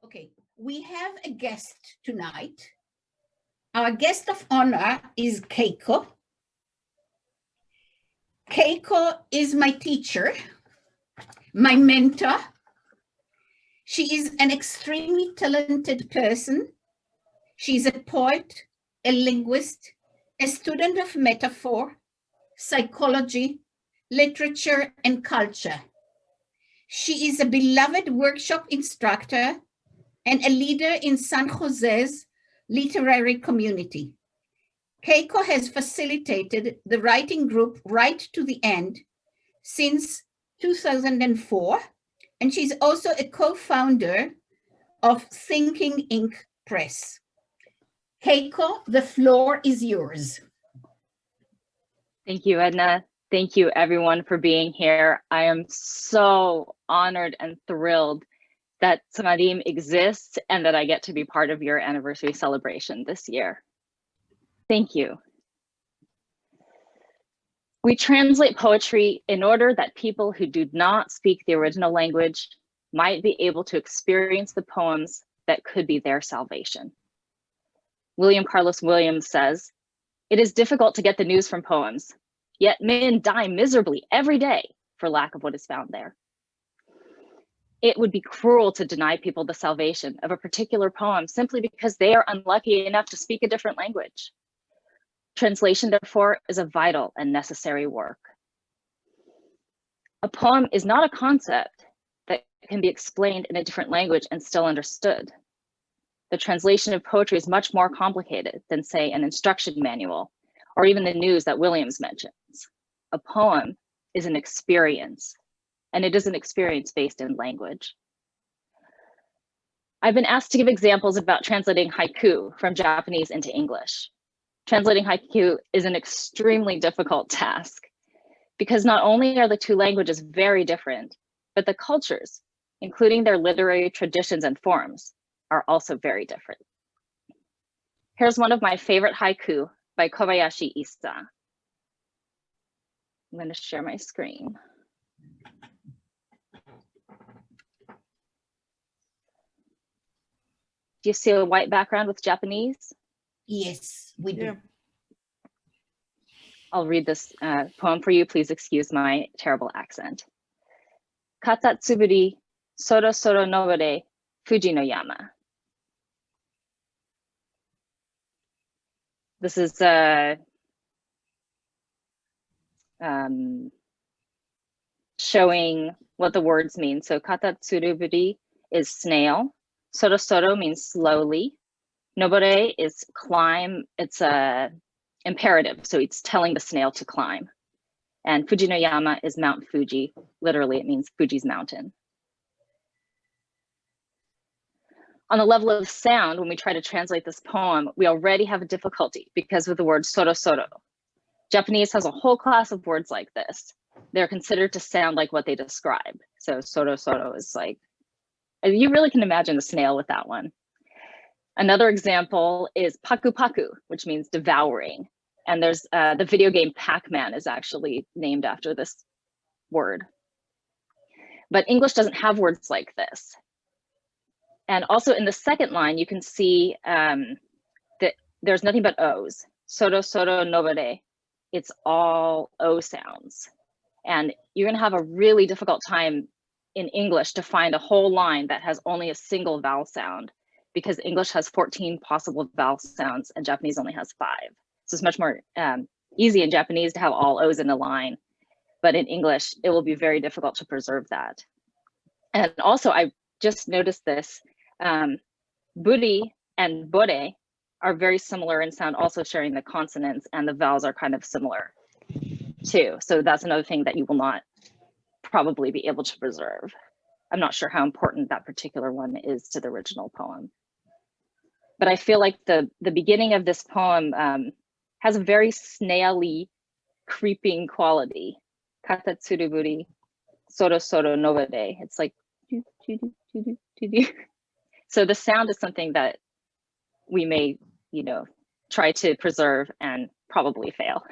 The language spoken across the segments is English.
Okay, we have a guest tonight. Our guest of honor is Keiko. Keiko is my teacher, my mentor. She is an extremely talented person. She's a poet, a linguist, a student of metaphor, psychology, literature, and culture. She is a beloved workshop instructor and a leader in San Jose's literary community. Keiko has facilitated the writing group Right to the End since 2004, and she's also a co-founder of Thinking Ink Press. Keiko, the floor is yours. Thank you, Edna. Thank you, everyone, for being here. I am so honored and thrilled that Tsamadim exists and that I get to be part of your anniversary celebration this year. Thank you. We translate poetry in order that people who do not speak the original language might be able to experience the poems that could be their salvation. William Carlos Williams says, "It is difficult to get the news from poems, yet men die miserably every day for lack of what is found there. It would be cruel to deny people the salvation of a particular poem simply because they are unlucky enough to speak a different language. Translation, therefore, is a vital and necessary work. A poem is not a concept that can be explained in a different language and still understood. The translation of poetry is much more complicated than, say, an instruction manual or even the news that Williams mentions. A poem is an experience, and it is an experience based in language." I've been asked to give examples about translating haiku from Japanese into English. Translating haiku is an extremely difficult task because not only are the two languages very different, but the cultures, including their literary traditions and forms, are also very different. Here's one of my favorite haiku by Kobayashi Issa. I'm going to share my screen. Do you see a white background with Japanese? Yes, we do. Yeah. I'll read this poem for you. Please excuse my terrible accent. Katatsuburi soro soro nobore Fuji no yama. This is showing what the words mean. So katatsuruburi is snail. Soro soro means slowly. Nobore is climb. It's a imperative, so it's telling the snail to climb. And Fuji no yama is Mount Fuji. Literally, it means Fuji's mountain. On the level of sound, when we try to translate this poem, we already have a difficulty because of the word soro soro. Japanese has a whole class of words like this. They're considered to sound like what they describe. So soro soro is like, you really can imagine the snail with that one. Another example is paku paku, which means devouring. And there's the video game Pac-Man is actually named after this word. But English doesn't have words like this. And also in the second line, you can see that there's nothing but O's. Soro soro nobore. It's all O sounds. And you're gonna have a really difficult time in English to find a whole line that has only a single vowel sound, because English has 14 possible vowel sounds and Japanese only has 5. So it's much more easy in Japanese to have all O's in a line, but in English, it will be very difficult to preserve that. And also, I just noticed this, buri and bore are very similar in sound, also sharing the consonants, and the vowels are kind of similar too. So that's another thing that you will not probably be able to preserve. I'm not sure how important that particular one is to the original poem. But I feel like the beginning of this poem has a very snaily, creeping quality. Katatsuruburi, soro soro nobore. It's like, so the sound is something that we may, try to preserve and probably fail.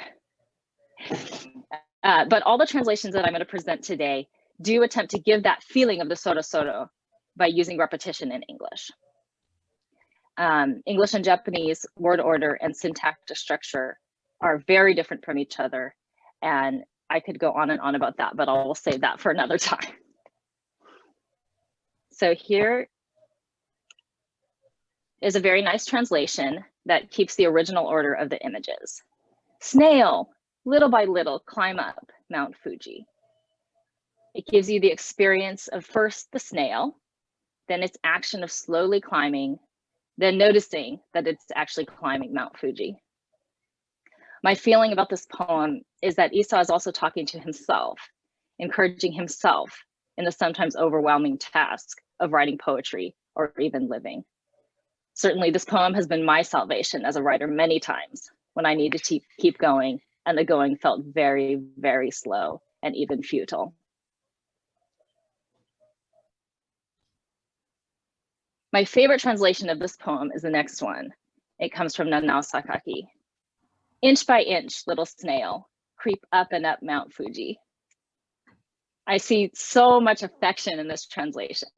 But all the translations that I'm going to present today do attempt to give that feeling of the soro soro, by using repetition in English. English and Japanese word order and syntactic structure are very different from each other. And I could go on and on about that, but I'll save that for another time. So here is a very nice translation that keeps the original order of the images. Snail, little by little, climb up Mount Fuji. It gives you the experience of first the snail, then its action of slowly climbing, then noticing that it's actually climbing Mount Fuji. My feeling about this poem is that Issa is also talking to himself, encouraging himself in the sometimes overwhelming task of writing poetry or even living. Certainly this poem has been my salvation as a writer many times when I needed to keep going and the going felt very, very slow and even futile. My favorite translation of this poem is the next one. It comes from Nanao Sakaki. Inch by inch, little snail, creep up and up Mount Fuji. I see so much affection in this translation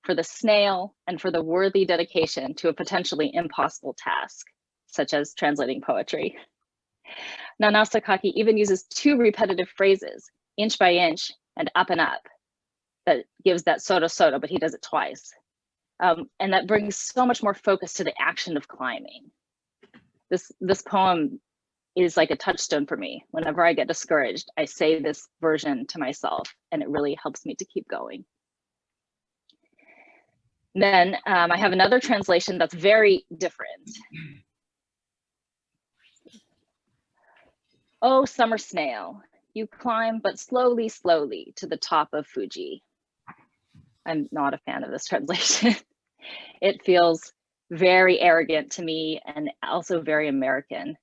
for the snail and for the worthy dedication to a potentially impossible task, such as translating poetry. Nanao Sakaki even uses two repetitive phrases, inch by inch and up, that gives that soto, but he does it twice. And that brings so much more focus to the action of climbing. This poem is like a touchstone for me. Whenever I get discouraged, I say this version to myself and it really helps me to keep going. Then I have another translation that's very different. Oh, summer snail, you climb but slowly, slowly to the top of Fuji. I'm not a fan of this translation. It feels very arrogant to me and also very American.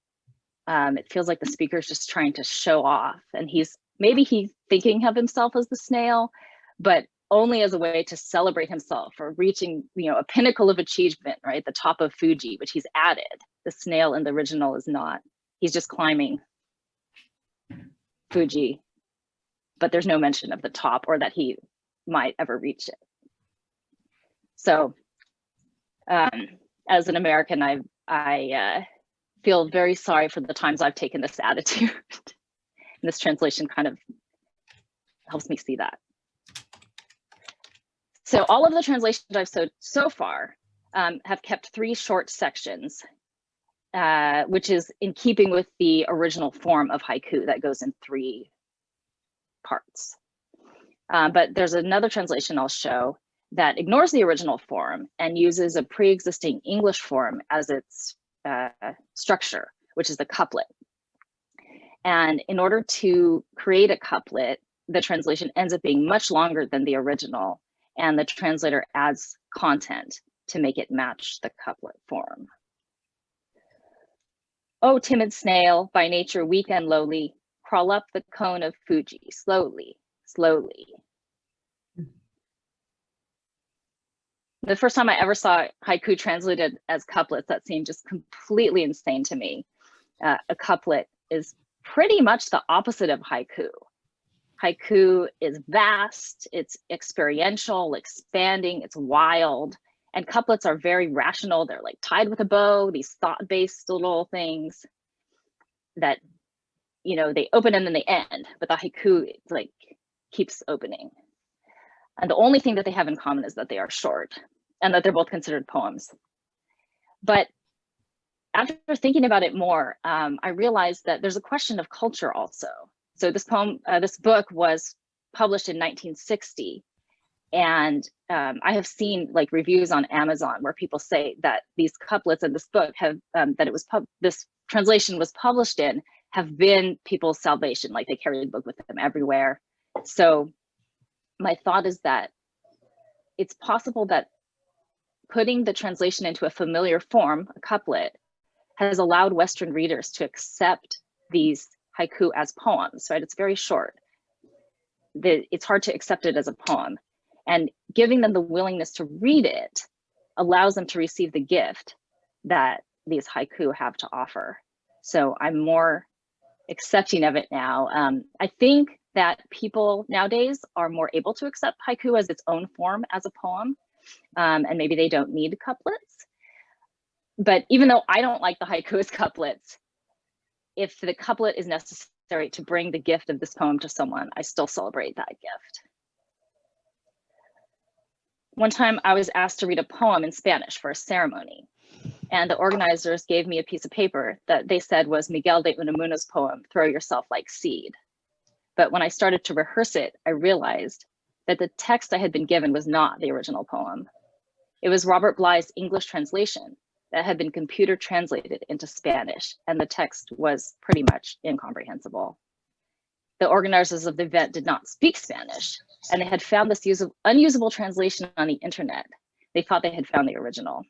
It feels like the speaker's just trying to show off, and he's thinking of himself as the snail, but only as a way to celebrate himself for reaching, a pinnacle of achievement, right? The top of Fuji, which he's added. The snail in the original is not. He's just climbing Fuji, but there's no mention of the top or that he might ever reach it. So as an American, I feel very sorry for the times I've taken this attitude. And this translation kind of helps me see that. So all of the translations I've so far have kept 3 short sections, which is in keeping with the original form of haiku that goes in 3 parts. But there's another translation I'll show that ignores the original form and uses a pre-existing English form as its structure, which is the couplet. And in order to create a couplet, the translation ends up being much longer than the original, and the translator adds content to make it match the couplet form. Oh, timid snail, by nature weak and lowly, crawl up the cone of Fuji, slowly, slowly. The first time I ever saw haiku translated as couplets, that seemed just completely insane to me. A couplet is pretty much the opposite of haiku. Haiku is vast, it's experiential, expanding, it's wild, and couplets are very rational. They're like tied with a bow, these thought-based little things that, they open and then they end, but the haiku like keeps opening. And the only thing that they have in common is that they are short and that they're both considered poems. But after thinking about it more, I realized that there's a question of culture also. So this book was published in 1960. And I have seen like reviews on Amazon where people say that these couplets in this book this translation was published in have been people's salvation. Like they carry the book with them everywhere. So my thought is that it's possible that putting the translation into a familiar form, a couplet, has allowed Western readers to accept these haiku as poems, right? It's very short. It's hard to accept it as a poem. And giving them the willingness to read it allows them to receive the gift that these haiku have to offer. So I'm more accepting of it now. I think that people nowadays are more able to accept haiku as its own form as a poem, and maybe they don't need couplets. But even though I don't like the haiku as couplets, if the couplet is necessary to bring the gift of this poem to someone, I still celebrate that gift. One time I was asked to read a poem in Spanish for a ceremony, and the organizers gave me a piece of paper that they said was Miguel de Unamuno's poem, Throw Yourself Like Seed. But when I started to rehearse it, I realized that the text I had been given was not the original poem. It was Robert Bly's English translation that had been computer translated into Spanish, and the text was pretty much incomprehensible. The organizers of the event did not speak Spanish, and they had found this unusable translation on the internet. They thought they had found the original.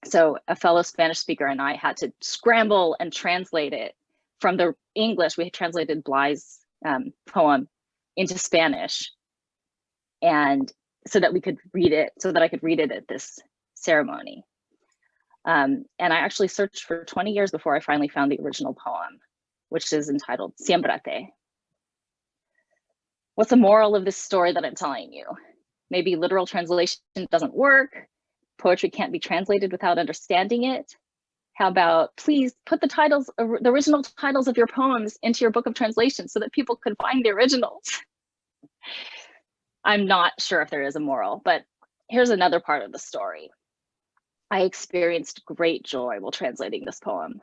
So a fellow Spanish speaker and I had to scramble and translate it from the English. We had translated Bly's poem into Spanish, and so that we could read it, so that I could read it at this ceremony. And I actually searched for 20 years before I finally found the original poem, which is entitled Siembrate. What's the moral of this story that I'm telling you? Maybe literal translation doesn't work. Poetry can't be translated without understanding it. How about please put the original titles of your poems into your book of translation so that people can find the originals. I'm not sure if there is a moral, but here's another part of the story. I experienced great joy while translating this poem.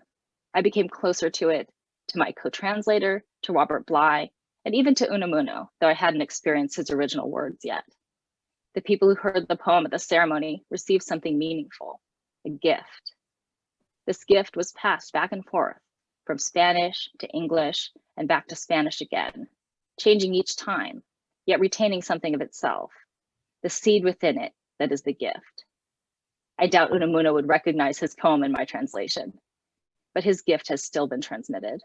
I became closer to it, to my co-translator, to Robert Bly, and even to Unamuno, though I hadn't experienced his original words yet. The people who heard the poem at the ceremony received something meaningful, a gift. This gift was passed back and forth from Spanish to English and back to Spanish again, changing each time, yet retaining something of itself, the seed within it that is the gift. I doubt Unamuno would recognize his poem in my translation, but his gift has still been transmitted.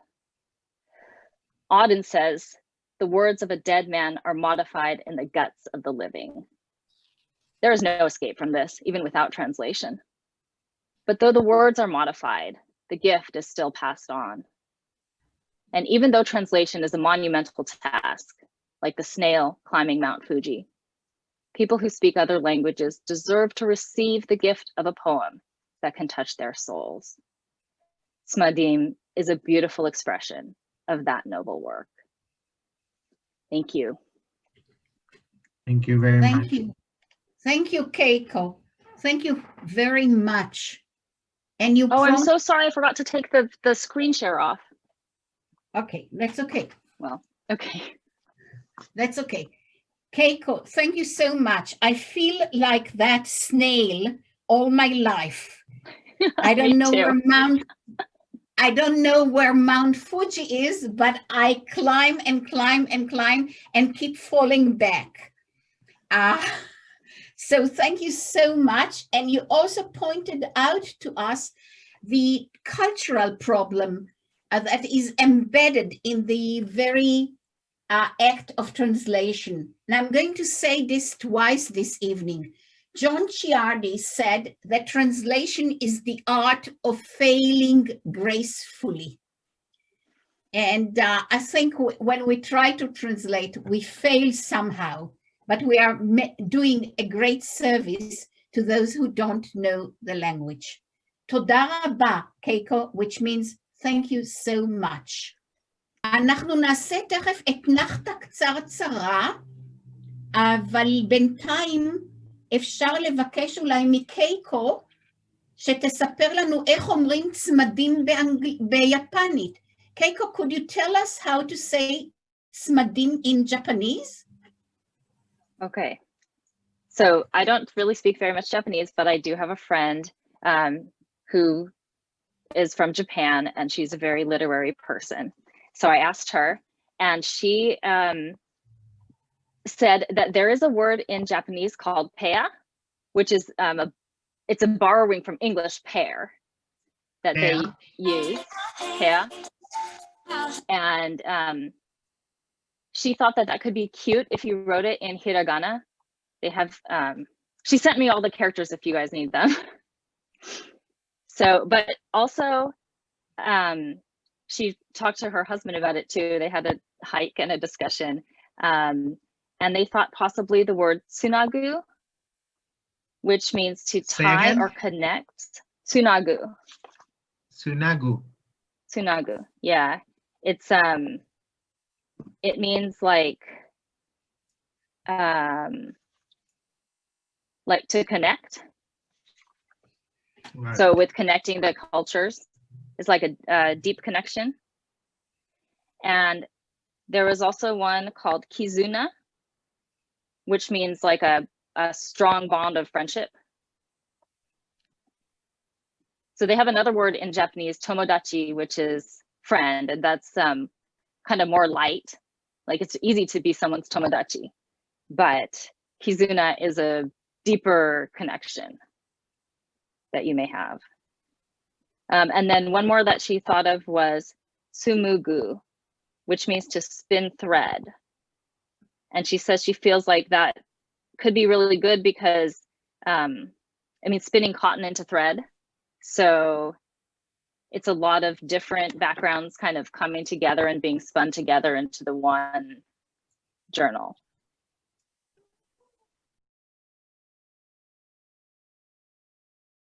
Auden says, the words of a dead man are modified in the guts of the living. There is no escape from this, even without translation. But though the words are modified, the gift is still passed on. And even though translation is a monumental task, like the snail climbing Mount Fuji, people who speak other languages deserve to receive the gift of a poem that can touch their souls. Çmdim is a beautiful expression of that noble work. Thank you. Thank you very much. Thank you. Thank you, Keiko. Thank you very much. And you I'm so sorry, I forgot to take the screen share off. Okay, that's okay. Well, okay. That's okay. Keiko, thank you so much. I feel like that snail all my life. I don't know where Mount Fuji is, but I climb and climb and climb and keep falling back. So thank you so much. And you also pointed out to us the cultural problem that is embedded in the very act of translation. And I'm going to say this twice this evening. John Ciardi said that translation is the art of failing gracefully. And I think when we try to translate, we fail somehow, but we are doing a great service to those who don't know the language. Toda raba, Keiko, which means thank you so much. אנחנו נעשה תכף אתנחתא קצרצרה, אבל בינתיים אפשר לבקש אולי מקייקו שתספר לנו איך אומרים צמדים ביפנית. Keiko, could you tell us how to say צמדים in Japanese? Okay. So I don't really speak very much Japanese, but I do have a friend who is from Japan, and she's a very literary person. So I asked her, and she said that there is a word in Japanese called pea, which is it's a borrowing from English pear that they use, pea. And she thought that that could be cute if you wrote it in hiragana. They have, she sent me all the characters if you guys need them. So, but also, she talked to her husband about it too. They had a hike and a discussion, and they thought possibly the word tsunagu which means to Say tie again? or connect. Tsunagu. Tsunagu. Tsunagu. Yeah. It's it means like to connect. Right. So with connecting the cultures, it's like a deep connection. And there was also one called Kizuna, which means like a strong bond of friendship. So they have another word in Japanese, tomodachi, which is friend, and that's kind of more light. Like it's easy to be someone's tomodachi, but Kizuna is a deeper connection that you may have. And then one more that she thought of was sumugu, which means to spin thread. And she says she feels like that could be really good because, spinning cotton into thread. So it's a lot of different backgrounds kind of coming together and being spun together into the one journal.